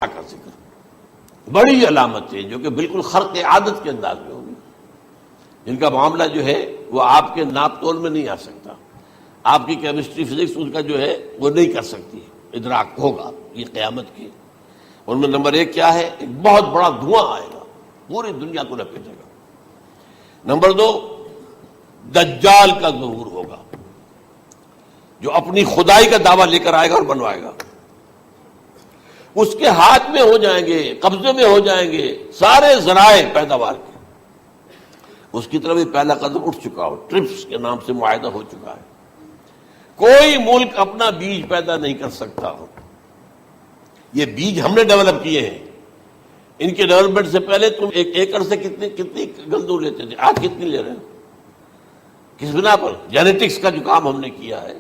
کا ذکر بڑی علامت ہے جو کہ بالکل خرق عادت کے انداز میں ہوگی، جن کا معاملہ جو ہے وہ آپ کے ناپ تول میں نہیں آ سکتا، آپ کی کیمسٹری فزکس اس کا جو ہے وہ نہیں کر سکتی، ادراک ہوگا یہ قیامت کی۔ ان میں نمبر ایک کیا ہے؟ ایک بہت بڑا دھواں آئے گا، پوری دنیا کو لپیٹے گا۔ نمبر دو، دجال کا ظہور ہوگا جو اپنی خدائی کا دعویٰ لے کر آئے گا اور بنوائے گا۔ اس کے ہاتھ میں ہو جائیں گے، قبضے میں ہو جائیں گے سارے ذرائع پیداوار کے۔ اس کی طرف بھی پہلا قدم اٹھ چکا ہو، ٹرپس کے نام سے معاہدہ ہو چکا ہے۔ کوئی ملک اپنا بیج پیدا نہیں کر سکتا ہو، یہ بیج ہم نے ڈیولپ کیے ہیں۔ ان کے ڈیولپمنٹ سے پہلے تم ایک ایکڑ سے کتنی گندم لیتے تھے، آج کتنی لے رہے ہو؟ کس بنا پر؟ جینیٹکس کا جو کام ہم نے کیا ہے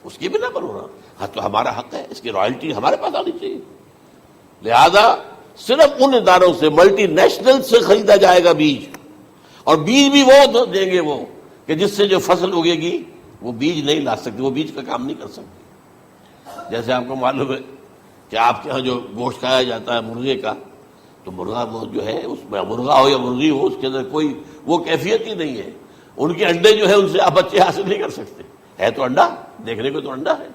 اس کی بنا پر ہو رہا۔ ہاں تو ہمارا حق ہے، اس کی رائلٹی ہمارے پاس آنی چاہیے۔ لہذا صرف ان اداروں سے، ملٹی نیشنل سے خریدا جائے گا بیج، اور بیج بھی وہ دیں گے وہ کہ جس سے جو فصل اگے گی وہ بیج نہیں لا سکتی، وہ بیج کا کام نہیں کر سکتی۔ جیسے آپ کو معلوم ہے کہ آپ کے ہاں جو گوشت کھایا جاتا ہے مرغے کا، تو مرغا وہ جو ہے اس میں مرغا ہو یا مرغی ہو، اس کے اندر کوئی وہ کیفیت ہی نہیں ہے۔ ان کے انڈے جو ہے ان سے آپ بچے حاصل نہیں کر سکتے، ہے تو انڈا، دیکھنے کو تو انڈا ہے،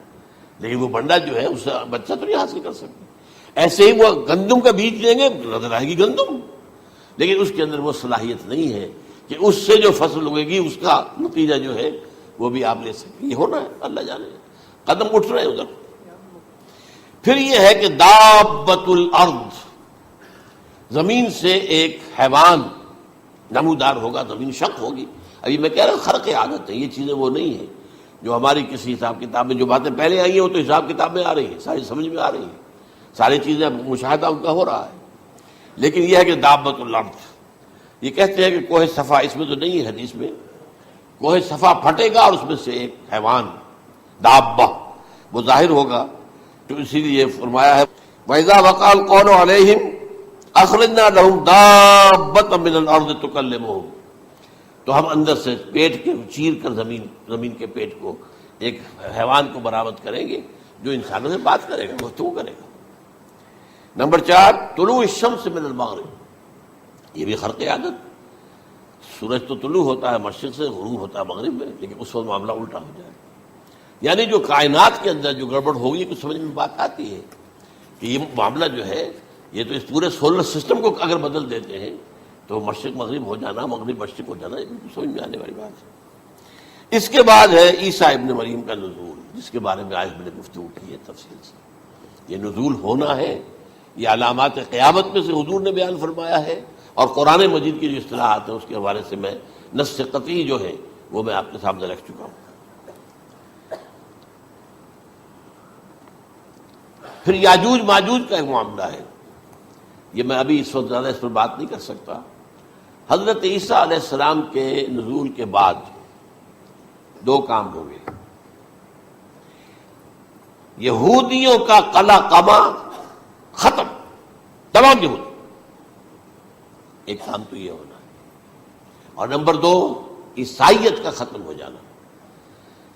لیکن وہ بنڈا جو ہے اس سے بچہ تو نہیں حاصل کر سکتے۔ ایسے ہی وہ گندم کا بیج لیں گے، نظر آئے گی گندم، لیکن اس کے اندر وہ صلاحیت نہیں ہے کہ اس سے جو فصل اگے گی اس کا نتیجہ جو ہے وہ بھی آپ لے سکیں۔ یہ ہونا ہے، اللہ جانے، قدم اٹھ رہے ہیں ادھر۔ پھر یہ ہے کہ دابۃ الارض، زمین سے ایک حیوان نمودار ہوگا، زمین شق ہوگی۔ ابھی میں کہہ رہا ہوں خرق عادت ہے، یہ چیزیں وہ نہیں ہیں جو ہماری کسی حساب کتاب میں جو باتیں پہلے آئی ہیں وہ تو حساب کتاب میں آ رہی ہیں، ساری سمجھ میں آ رہی ہیں، ساری چیزیں مشاہدہ ان کا ہو رہا ہے۔ لیکن یہ ہے کہ دابۃ الارض، یہ کہتے ہیں کہ کوہ صفا، اس میں تو نہیں ہے حدیث میں، کوہ صفا پھٹے گا اور اس میں سے ایک حیوان دابہ وہ ظاہر ہوگا، تو اسی لیے فرمایا ہے وَإِذَا وَقَعَ الْقَوْلُ عَلَيْهِمْ أَخْرَجْنَا لَهُمْ دَابَّةً مِّنَ الْأَرْضِ تُكَلِّمُهُمْ، تو ہم اندر سے پیٹ کے چیر کر زمین کے پیٹ کو ایک حیوان کو برآمد کریں گے جو انسانوں سے بات کرے گا، گفتگو کرے گا۔ نمبر 4، طلوع الشمس من المغرب، یہ بھی خرق عادت، سورج تو طلوع ہوتا ہے مشرق سے، غروب ہوتا ہے مغرب میں، لیکن اس وقت معاملہ الٹا ہو جائے، یعنی جو کائنات کے اندر جو گڑبڑ ہوگی کچھ سمجھ میں بات آتی ہے کہ یہ معاملہ جو ہے یہ تو اس پورے سولر سسٹم کو اگر بدل دیتے ہیں تو مشرق مغرب ہو جانا، مغرب مشرق ہو جانا، یہ بالکل سمجھ میں آنے والی بات ہے۔ اس کے بعد ہے عیسیٰ ابن مریم کا نزول، جس کے بارے میں آج میں نے گفتگو کی ہے تفصیل سے۔ یہ نزول ہونا ہے، یہ علامات قیامت میں سے حضور نے بیان فرمایا ہے، اور قرآن مجید کی جو اصطلاحات ہیں اس کے حوالے سے میں نص قطعی جو ہے وہ میں آپ کے سامنے رکھ چکا ہوں۔ پھر یاجوج ماجوج کا ایک معاملہ ہے، یہ میں ابھی اس وقت زیادہ اس پر بات نہیں کر سکتا۔ حضرت عیسیٰ علیہ السلام کے نزول کے بعد 2 کام ہو گئے، یہودیوں کا قلع قمع ختم، تمام یہود، ایک کام تو یہ ہونا ہے، اور نمبر 2 عیسائیت کا ختم ہو جانا،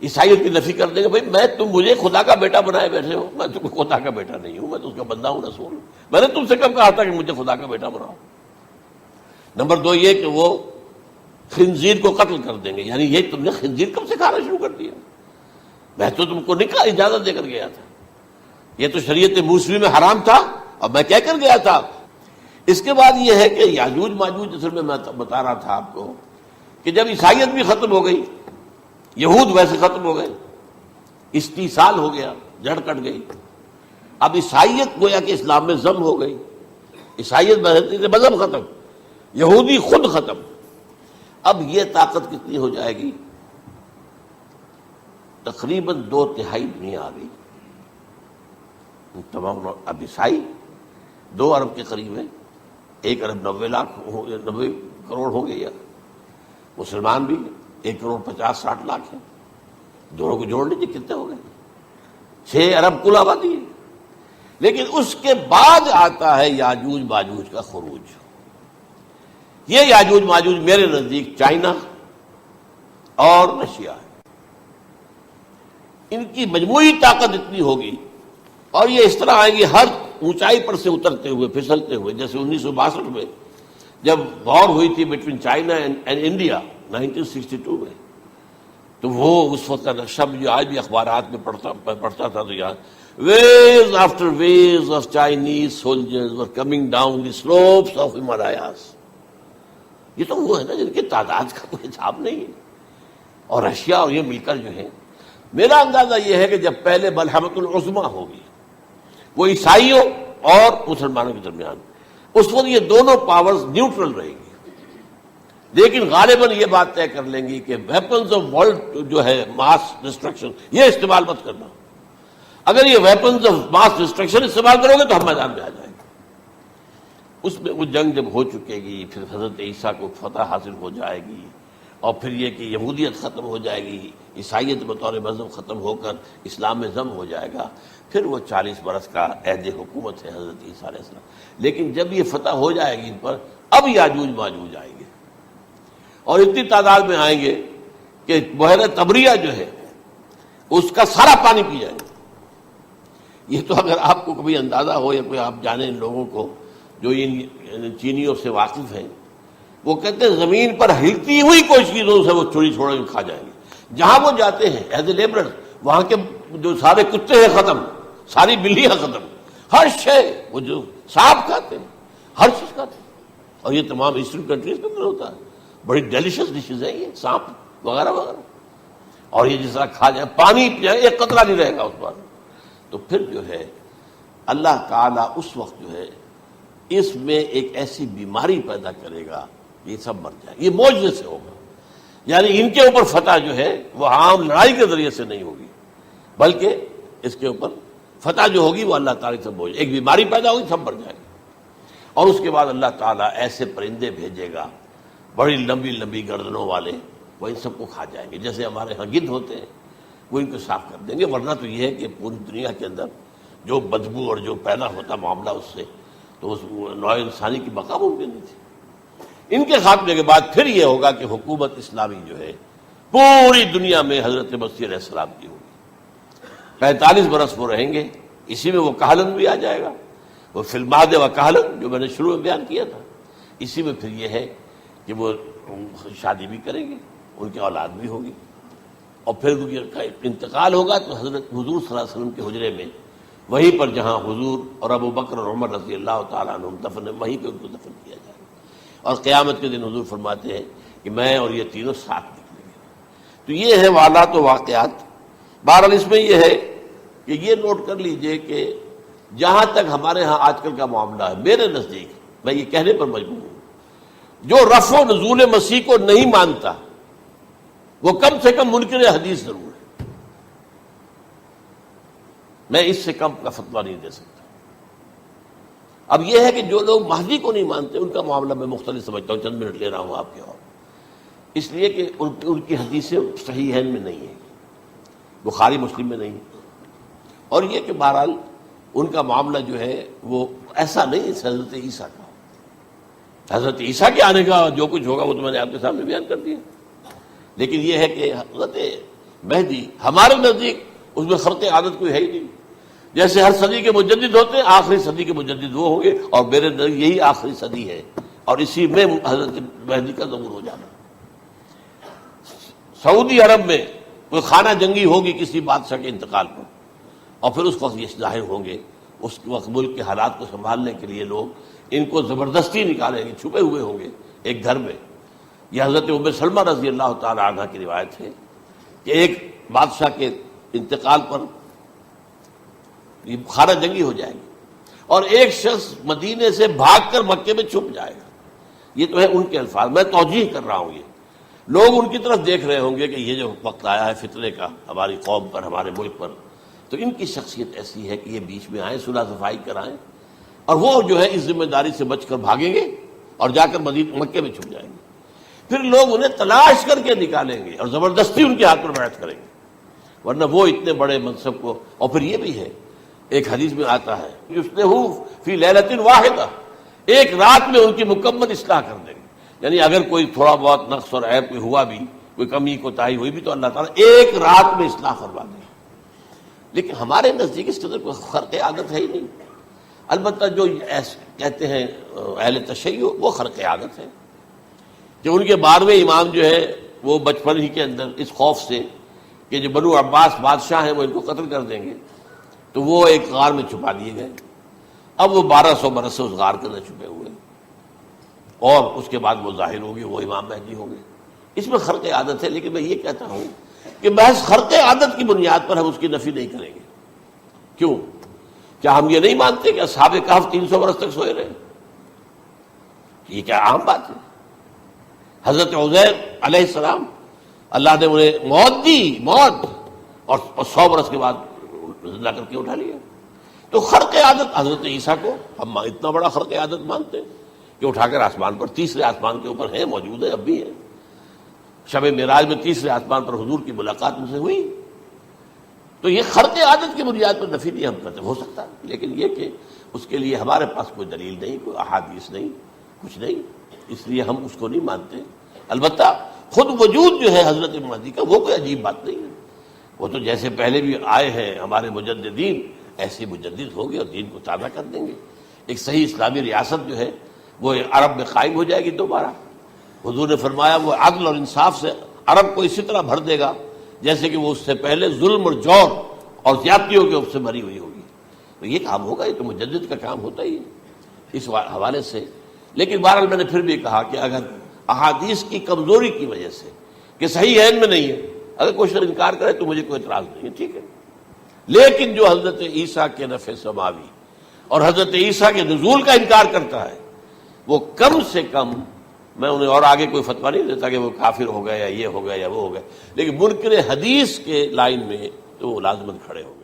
عیسائیت کی نفی کر دیں گے، بھائی تم مجھے خدا کا بیٹا بنائے بیٹھے ہو، میں تم خدا کا بیٹا نہیں ہوں، میں تو اس کا بندہ ہوں، رسول ہوں، میں نے تم سے کب کہا تھا کہ مجھے خدا کا بیٹا بناؤ۔ نمبر 2 یہ کہ وہ خنزیر کو قتل کر دیں گے، یعنی یہ تم نے خنزیر کب سے کھانا شروع کر دیا؟ میں تو تم کو نکاح اجازت دے کر گیا تھا، یہ تو شریعت موسوی میں حرام تھا اور میں کہہ کر گیا تھا۔ اس کے بعد یہ ہے کہ یاجوج ماجوج، اصل میں بتا رہا تھا آپ کو کہ جب عیسائیت بھی ختم ہو گئی، یہود ویسے ختم ہو گئے، استیصال ہو گیا، جڑ کٹ گئی، اب عیسائیت گویا کہ اسلام میں ضم ہو گئی، عیسائیت مذہب ختم، یہودی خود ختم۔ اب یہ طاقت کتنی ہو جائے گی؟ تقریباً 2/3 دنیا آ گئی، تمام اب عیسائی 2 ارب کے قریب ہے، 1 ارب 90 کروڑ ہو گئے، یا مسلمان بھی 1 کروڑ 50-60 لاکھ ہیں، دونوں کو جوڑ لیجیے کتنے ہو گئے، 6 ارب کل آبادی ہے۔ لیکن اس کے بعد آتا ہے یاجوج ماجوج کا خروج۔ یہ یاجوج ماجوج میرے نزدیک چائنا اور رشیا ہے، ان کی مجموعی طاقت اتنی ہوگی، اور یہ اس طرح آئیں گی، ہر اونچائی پر سے اترتے ہوئے پھسلتے ہوئے، جیسے 1962 میں جب وار ہوئی تھی بٹوین چائنا اینڈ انڈیا 1962 میں، تو وہ اس وقت کا نقشہ جو آج بھی اخبارات میں پڑھتا تھا تو یہاں waves after waves of Chinese soldiers were coming down the slopes of Himalayas. یہ تو وہ ہے نا جن کی تعداد کا کوئی حساب نہیں ہے، اور رشیا اور یہ مل کر جو ہے، میرا اندازہ یہ ہے کہ جب پہلے ملحمۃ العظمیٰ ہوگی وہ عیسائیوں اور مسلمانوں کے درمیان، اس وقت یہ دونوں پاورز نیوٹرل رہے گی، لیکن غالباً یہ بات طے کر لیں گی کہ ویپنز آف ورلڈ جو ہے ماس ڈسٹرکشن یہ استعمال مت کرنا، اگر یہ ویپنز آف ماس ڈسٹرکشن استعمال کرو گے تو ہم میدان میں آ جائیں گے۔ اس میں وہ جنگ جب ہو چکے گی، پھر حضرت عیسیٰ کو فتح حاصل ہو جائے گی، اور پھر یہ کہ یہودیت ختم ہو جائے گی، عیسائیت بطور مذہب ختم ہو کر اسلام میں ضم ہو جائے گا، پھر وہ 40 برس کا عہد حکومت ہے حضرت عیسیٰ علیہ السلام۔ لیکن جب یہ فتح ہو جائے گی ان پر، اب یاجوج ماجوج آئیں گے، اور اتنی تعداد میں آئیں گے کہ بحیرہ طبریہ جو ہے اس کا سارا پانی پی جائیں گے۔ یہ تو اگر آپ کو کبھی اندازہ ہو یا کوئی آپ جانیں ان لوگوں کو جو ان چینیوں سے واقف ہیں، وہ کہتے ہیں زمین پر ہلتی ہوئی کوئی چیزوں سے وہ چوری چھوڑ کے کھا جائیں گے۔ جہاں وہ جاتے ہیں ایز اے لیبرر، وہاں کے جو سارے کتے ہیں ختم، ساری بلیاں ختم، ہر شے، وہ جو سانپ کھاتے ہیں، ہر چیز کھاتے ہیں، اور یہ تمام ایسٹرن کنٹریز کے اندر ہوتا ہے، بڑی ڈیلیشس ڈشز ہیں یہ سانپ وغیرہ وغیرہ، اور یہ جس طرح کھا جائے، پانی پی جائے، ایک قطرہ نہیں رہے گا اس پر۔ تو پھر جو ہے اللہ تعالیٰ اس وقت جو ہے اس میں ایک ایسی بیماری پیدا کرے گا، یہ سب مر جائے، یہ معجزے سے ہوگا، یعنی ان کے اوپر فتح جو ہے وہ عام لڑائی کے ذریعے سے نہیں ہوگی، بلکہ اس کے اوپر فتح جو ہوگی وہ اللہ تعالیٰ سے بوجھ، ایک بیماری پیدا ہوگی، سب مر جائے گا، اور اس کے بعد اللہ تعالیٰ ایسے پرندے بھیجے گا بڑی لمبی لمبی گردنوں والے، وہ ان سب کو کھا جائیں گے، جیسے ہمارے ہاں گدھ ہوتے ہیں، وہ ان کو صاف کر دیں گے۔ ورنہ تو یہ ہے کہ پوری دنیا کے اندر جو بدبو اور جو پیدا ہوتا معاملہ اس سے، تو اس نوع انسانی کی بقا ممکن نہیں تھی۔ ان کے خاتمے کے بعد پھر یہ ہوگا کہ حکومت اسلامی جو ہے پوری دنیا میں حضرت مسیح علیہ السلام کی ہوگی، 45 برس وہ رہیں گے، اسی میں وہ کہلن بھی آ جائے گا، وہ فی المہد و کہلن جو میں نے شروع میں بیان کیا تھا، اسی میں پھر یہ ہے کہ وہ شادی بھی کریں گے، ان کی اولاد بھی ہوگی، اور پھر ان کا انتقال ہوگا تو حضرت حضور صلی اللہ علیہ وسلم کے حجرے میں، وہیں پر جہاں حضور اور ابو بکر اور عمر رضی اللہ تعالیٰ عنہم دفن، وہیں پہ ان کو دفن کیا جائے گا، اور قیامت کے دن حضور فرماتے ہیں کہ میں اور یہ تینوں ساتھ نکلیں گے۔ تو یہ ہے والات و واقعات۔ بہرحال اس میں یہ ہے کہ یہ نوٹ کر لیجئے کہ جہاں تک ہمارے ہاں آج کل کا معاملہ ہے، میرے نزدیک میں یہ کہنے پر مجبور ہوں، جو رفع و نزول مسیح کو نہیں مانتا وہ کم سے کم منکر حدیث ضرور ہے، میں اس سے کم کا فتویٰ نہیں دے سکتا۔ اب یہ ہے کہ جو لوگ مہدی کو نہیں مانتے ان کا معاملہ میں مختلف سمجھتا ہوں، چند منٹ لے رہا ہوں آپ کے، اور اس لیے کہ ان کی حدیثیں صحیحین میں نہیں ہیں، بخاری مسلم میں نہیں، اور یہ کہ بہرحال ان کا معاملہ جو ہے وہ ایسا نہیں ہے حضرت عیسیٰ کا۔ حضرت عیسیٰ کے آنے کا جو کچھ ہوگا وہ تو میں نے آپ کے سامنے بیان کر دیا، لیکن یہ ہے کہ حضرت مہدی ہمارے نزدیک اس میں خرق عادت کوئی ہے ہی نہیں، جیسے ہر صدی کے مجدد ہوتے ہیں، آخری صدی کے مجدد وہ ہوں گے، اور میرے نزدیک یہی آخری صدی ہے، اور اسی میں حضرت مہدی کا ظہور ہو جانا۔ سعودی عرب میں کوئی خانہ جنگی ہوگی کسی بادشاہ کے انتقال پر، اور پھر اس وقت یہ ظاہر ہوں گے، اس وقت ملک کے حالات کو سنبھالنے کے لیے لوگ ان کو زبردستی نکالیں گے، چھپے ہوئے ہوں گے ایک گھر میں۔ یہ حضرت ام سلمہ رضی اللہ تعالی عنہ کی روایت ہے کہ ایک بادشاہ کے انتقال پر یہ خانہ جنگی ہو جائے گی، اور ایک شخص مدینے سے بھاگ کر مکے میں چھپ جائے گا۔ یہ تو ہے ان کے الفاظ، میں توجیہ کر رہا ہوں، یہ لوگ ان کی طرف دیکھ رہے ہوں گے کہ یہ جو وقت آیا ہے فتنے کا ہماری قوم پر، ہمارے ملک پر، تو ان کی شخصیت ایسی ہے کہ یہ بیچ میں آئیں، صلح صفائی کرائیں، اور وہ جو ہے اس ذمہ داری سے بچ کر بھاگیں گے اور جا کر مکے میں چھپ جائیں گے۔ پھر لوگ انہیں تلاش کر کے نکالیں گے اور زبردستی ان کے ہاتھ پر بیعت کریں گے، ورنہ وہ اتنے بڑے منصب کو۔ اور پھر یہ بھی ہے، ایک حدیث میں آتا ہے یصلحو فی لیلۃ واحدہ، ایک رات میں ان کی مکمل اصلاح کر دیں گے، یعنی اگر کوئی تھوڑا بہت نقص اور عیب کوئی ہوا بھی، کوئی کمی کوتاہی ہوئی بھی، تو اللہ تعالیٰ ایک رات میں اصلاح فرما دیں گے۔ لیکن ہمارے نزدیک اس قدر کوئی خرق عادت ہے ہی نہیں۔ البتہ جو کہتے ہیں اہل تشیع وہ خرق عادت ہے کہ ان کے 12ویں امام جو ہے وہ بچپن ہی کے اندر اس خوف سے کہ جو بنو عباس بادشاہ ہیں وہ ان کو قتل کر دیں گے تو وہ ایک غار میں چھپا دیے گئے. اب وہ 1200 برس سے اس غار کے اندر چھپے ہوئے اور اس کے بعد وہ ظاہر ہوگی، وہ امام مہدی ہوں گے. اس میں خرق عادت ہے، لیکن میں یہ کہتا ہوں کہ محض خرق عادت کی بنیاد پر ہم اس کی نفی نہیں کریں گے. کیوں؟ کیا ہم یہ نہیں مانتے کہ اصحاب کہف 300 برس تک سوئے رہے؟ یہ کیا عام بات ہے؟ حضرت عزیر علیہ السلام اللہ نے انہیں موت دی، موت، اور 100 برس کے بعد زندہ کر کے اٹھا لیا. تو خرق عادت حضرت عیسیٰ کو ہم اتنا بڑا خرق عادت مانتے ہیں کہ اٹھا کر آسمان پر، تیسرے آسمان کے اوپر ہیں، موجود ہے، اب بھی ہے. شب معراج میں تیسرے آسمان پر حضور کی ملاقات ان سے ہوئی. تو یہ خرق عادت کی بنیاد پر نفی نہیں ہم کرتے، ہو سکتا ہے، لیکن یہ کہ اس کے لیے ہمارے پاس کوئی دلیل نہیں، کوئی احادیث نہیں، کچھ نہیں، اس لیے ہم اس کو نہیں مانتے. البتہ خود وجود جو ہے حضرت مہدی کا وہ کوئی عجیب بات نہیں ہے. وہ تو جیسے پہلے بھی آئے ہیں ہمارے مجددین، ایسے مجدد ہوں گے اور دین کو تازہ کر دیں گے. ایک صحیح اسلامی ریاست جو ہے وہ عرب میں قائم ہو جائے گی دوبارہ. حضور نے فرمایا وہ عدل اور انصاف سے عرب کو اسی طرح بھر دے گا جیسے کہ وہ اس سے پہلے ظلم اور جور اور زیادتیوں کے سے بھری ہوئی ہوگی. تو یہ کام ہوگا، یہ تو مجدد کا کام ہوتا ہی ہے اس حوالے سے. لیکن بہرحال میں نے پھر بھی کہا کہ اگر احادیث کی کمزوری کی وجہ سے کہ صحیح عین میں نہیں ہے، اگر کوئی شخص انکار کرے تو مجھے کوئی اعتراض نہیں ہے، ٹھیک ہے. لیکن جو حضرت عیسیٰ کے نفع سماوی اور حضرت عیسیٰ کے نزول کا انکار کرتا ہے وہ کم سے کم، میں انہیں اور آگے کوئی فتویٰ نہیں دیتا کہ وہ کافر ہو گئے یا یہ ہو گیا یا وہ ہو گیا، لیکن منکر حدیث کے لائن میں تو وہ لازماً کھڑے ہو گئے.